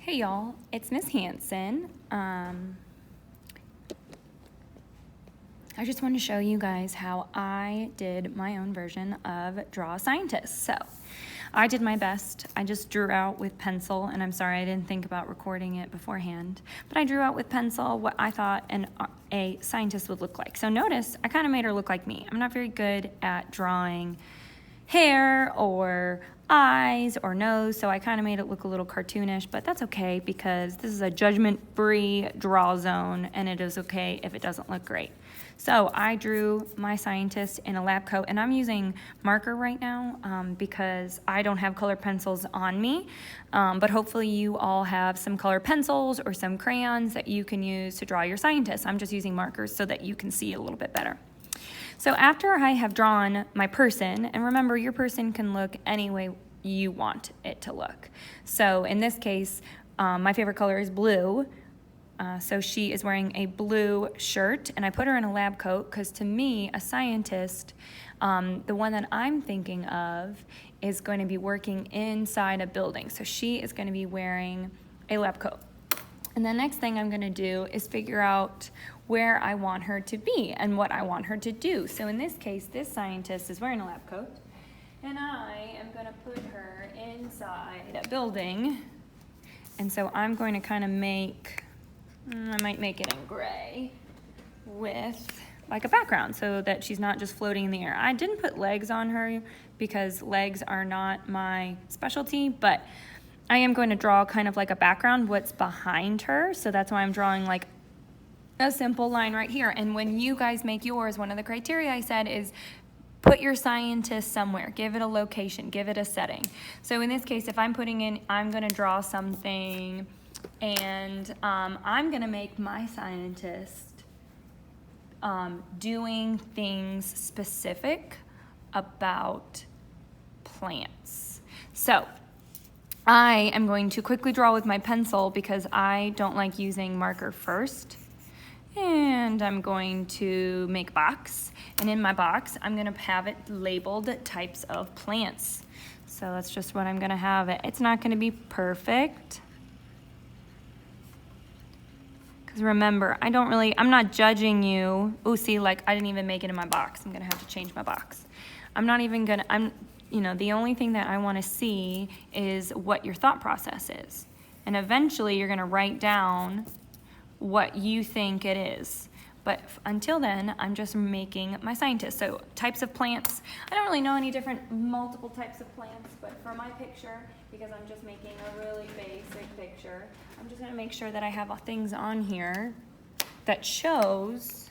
Hey y'all, it's Miss Hanson. I just wanted to show you guys how I did my own version of Draw a Scientist. So I did my best. I just drew out with pencil, and I'm sorry I didn't think about recording it beforehand, but I drew out with pencil what I thought a scientist would look like. So notice I kind of made her look like me. I'm not very good at drawing hair or eyes or nose, so I kind of made it look a little cartoonish, but that's okay because this is a judgment-free draw zone, and it is okay if it doesn't look great. So I drew my scientist in a lab coat, and I'm using marker right now because I don't have colored pencils on me, but hopefully you all have some colored pencils or some crayons that you can use to draw your scientist. I'm just using markers so that you can see a little bit better. So after I have drawn my person, and remember your person can look any way you want it to look. So in this case, my favorite color is blue. So she is wearing a blue shirt, and I put her in a lab coat because to me, a scientist, the one that I'm thinking of is going to be working inside a building. So she is going to be wearing a lab coat. And the next thing I'm gonna do is figure out where I want her to be and what I want her to do. So in this case, this scientist is wearing a lab coat, and I am gonna put her inside a building. And so I'm going to kind of I might make it in gray with like a background so that she's not just floating in the air. I didn't put legs on her because legs are not my specialty, but I am going to draw kind of like a background, what's behind her. So that's why I'm drawing like a simple line right here. And when you guys make yours, one of the criteria I said is put your scientist somewhere, give it a location, give it a setting. So in this case, if I'm putting in, I'm gonna draw something and I'm gonna make my scientist doing things specific about plants. So I am going to quickly draw with my pencil because I don't like using marker first. And I'm going to make a box. And in my box, I'm gonna have it labeled types of plants. So that's just what I'm gonna have it. It's not gonna be perfect. Because remember, I'm not judging you. Oh, see, like I didn't even make it in my box. I'm gonna have to change my box. The only thing that I want to see is what your thought process is. And eventually you're going to write down what you think it is. But until then, I'm just making my scientist. So types of plants, I don't really know any different multiple types of plants, but for my picture, because I'm just making a really basic picture, I'm just going to make sure that I have things on here that shows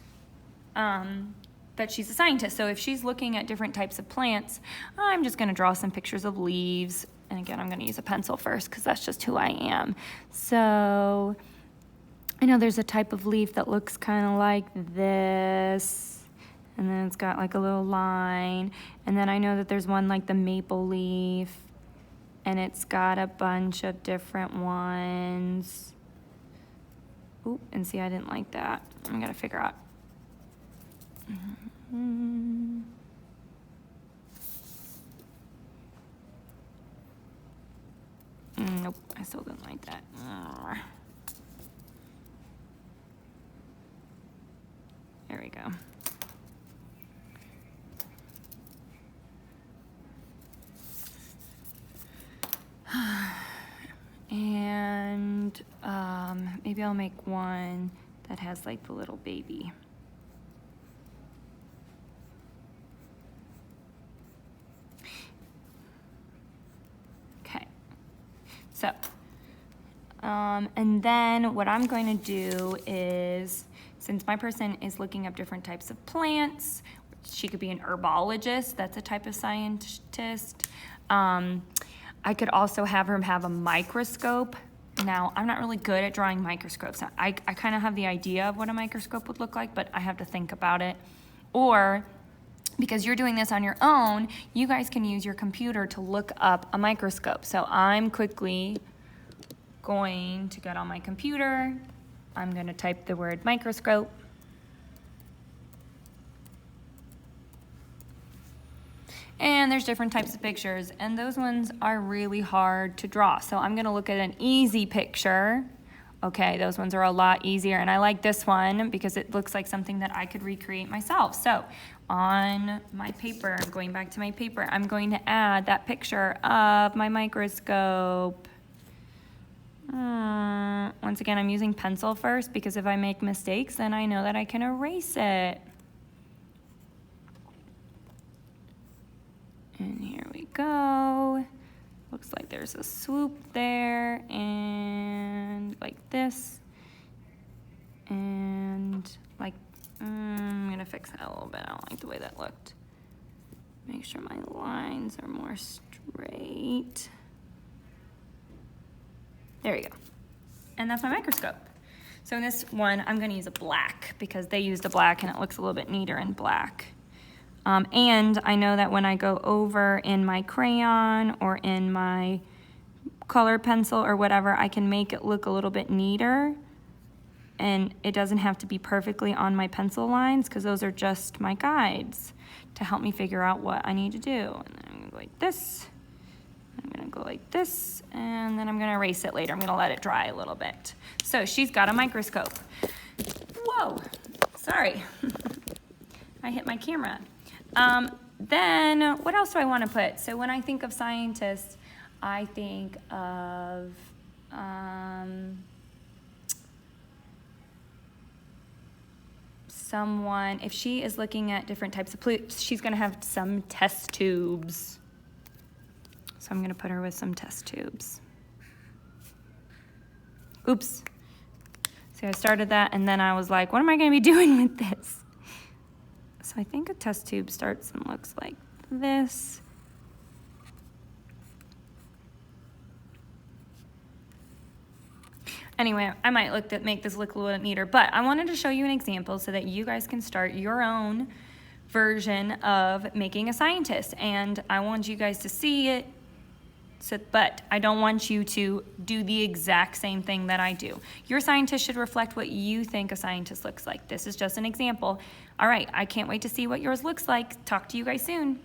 that she's a scientist. So if she's looking at different types of plants, I'm just gonna draw some pictures of leaves. And again, I'm gonna use a pencil first because that's just who I am. So I know there's a type of leaf that looks kind of like this. And then it's got like a little line. And then I know that there's one like the maple leaf. And it's got a bunch of different ones. Ooh, and see, I didn't like that. I'm gonna figure out. Nope, I still didn't like that. There we go. And maybe I'll make one that has like the little baby. So, and then what I'm going to do is, since my person is looking up different types of plants, she could be an herbologist, that's a type of scientist. I could also have her have a microscope. Now, I'm not really good at drawing microscopes. I kind of have the idea of what a microscope would look like, but I have to think about it. Or, because you're doing this on your own, you guys can use your computer to look up a microscope. So I'm quickly going to get on my computer. I'm going to type the word microscope. And And there's different types of pictures, and those ones are really hard to draw. So I'm gonna look at an easy picture. Okay, those ones are a lot easier, and I like this one because it looks like something that I could recreate myself. So on my paper, going back to my paper, I'm going to add that picture of my microscope. Once again, I'm using pencil first because if I make mistakes, then I know that I can erase it. And here we go. Looks like there's a swoop there, and like this, and like, I'm gonna fix that a little bit. I don't like the way that looked. Make sure my lines are more straight. There we go. And that's my microscope. So in this one, I'm gonna use a black because they used a black and it looks a little bit neater in black. And I know that when I go over in my crayon or in my color pencil or whatever, I can make it look a little bit neater, and it doesn't have to be perfectly on my pencil lines because those are just my guides to help me figure out what I need to do. And then I'm gonna go like this, I'm gonna go like this, and then I'm gonna erase it later. I'm gonna let it dry a little bit. So she's got a microscope. Whoa, sorry. I hit my camera. Then what else do I want to put? So when I think of scientists, I think of someone, if she is looking at different types of pollutants, she's going to have some test tubes. So I'm going to put her with some test tubes. Oops. See, I started that and then I was like, what am I going to be doing with this? So I think a test tube starts and looks like this. Anyway, I might make this look a little bit neater, but I wanted to show you an example so that you guys can start your own version of making a scientist. And I want you guys to see it, but I don't want you to do the exact same thing that I do. Your scientist should reflect what you think a scientist looks like. This is just an example. All right, I can't wait to see what yours looks like. Talk to you guys soon.